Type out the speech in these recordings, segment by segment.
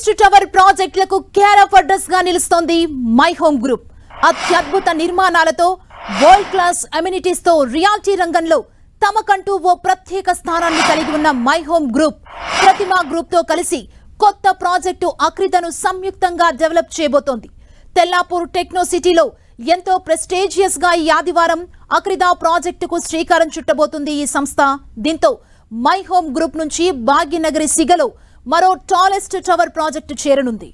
Tallest tower ప్రాజెక్టులకు care of address గా నిలుస్తోంది మై హోమ్ గ్రూప్. అత్యద్భుత నిర్మాణాలతో వరల్డ్ క్లాస్ అమ్యూనిటీస్ తో రియాలిటీ రంగంలో తమకంటూ ఓ ప్రత్యేక స్థానాన్ని కలిగి ఉన్న My Home Group Prathima group తో కలిసి కొత్త ప్రాజెక్టు అక్రితను సంయుక్తంగా డెవలప్ చేయబోతోంది. తెల్లాపూర్ టెక్నో సిటీలో ఎంతో ప్రెస్టీజియస్ గా ఈ ఆదివారం అక్రిదా ప్రాజెక్టుకు శ్రీకారం చుట్టబోతుంది ఈ సంస్థ. దీంతో మై హోమ్ గ్రూప్ నుంచి భాగ్యనగరి సిగలో మరో టాలెస్ట్ టవర్ ప్రాజెక్టు చేరనుంది.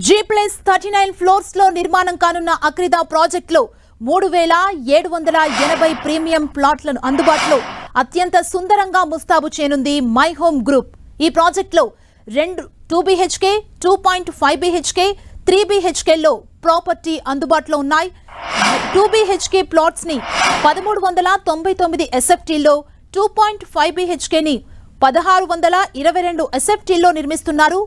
G+39 ఫ్లోర్స్ లో నిర్మాణం కానున్న అక్రిదా ప్రాజెక్టులో 3780 ప్రీమియం ప్లాట్లను అందుబాటులో అత్యంత సుందరంగా ముస్తాబు చేయనుంది మై హోమ్ గ్రూప్. ఈ ప్రాజెక్టులో 2 BHK, 2.5 BHK, 3 BHK లో ప్రాపర్టీ అందుబాటులో ఉన్నాయి. 2 BHK ప్లాట్స్ ని 1399 SFT లో, 2.5 BHK ని 1622 SFT లో నిర్మిస్తున్నారు.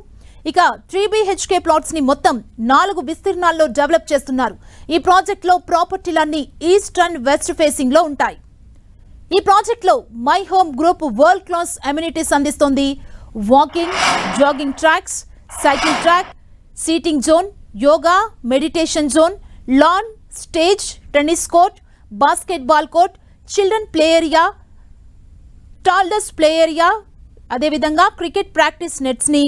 ఇక 3 BHK ప్లాట్స్ ని మొత్తం 4 విస్తీర్ణాల్లో డెవలప్ చేస్తున్నారు. ఈ ప్రాజెక్ట్ లో ప్రాపర్టీలన్నీ ఈస్ట్ అండ్ వెస్ట్ ఫేసింగ్ లో ఉంటాయి. ఈ ప్రాజెక్ట్ లో My Home Group world class amenities అందిస్తోంది. Walking, jogging tracks, cycle track, seating zone, yoga, meditation zone, lawn, stage, tennis court, basketball court, children play area, toddlers play area, అదేవిధంగా cricket practice nets ని,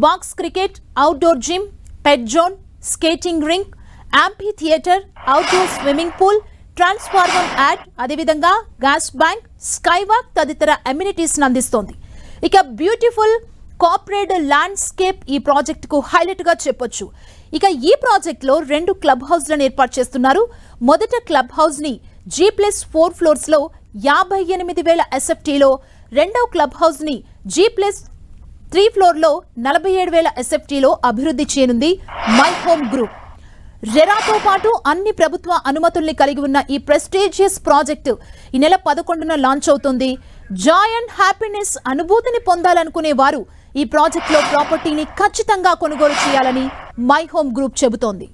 box cricket, outdoor gym, pet zone, skating rink, amphitheatre, outdoor swimming pool, transformer yard, అదేవిధంగా gas bank, skywalk తదితర amenities అందిస్తోంది. ఇక beautiful corporate landscape ఈ project కు highlight గా చెప్పొచ్చు. ఇక ఈ ప్రాజెక్ట్ లో 2 క్లబ్ హౌస్లను ఏర్పాటు చేస్తున్నారు. మొదట క్లబ్ హౌస్ ని G+4 ఫ్లోర్స్ లో 58,000 SFT లో, రెండవ క్లబ్ హౌస్ ని G+3 ఫ్లోర్ లో 47,000 SFT లో అభివృద్ధి చేయనుంది మై హోమ్ గ్రూప్. రెరాతో పాటు అన్ని ప్రభుత్వ అనుమతుల్ని కలిగి ఉన్న ఈ ప్రెస్టీజియస్ ప్రాజెక్టు ఈ నెల 11న లాంచ్ అవుతుంది. జాయ్ అండ్ హ్యాపీనెస్ అనుభూతిని పొందాలనుకునే వారు ఈ ప్రాజెక్టులో ప్రాపర్టీని ఖచ్చితంగా కొనుగోలు చేయాలని మై హోమ్ గ్రూప్ చెబుతోంది.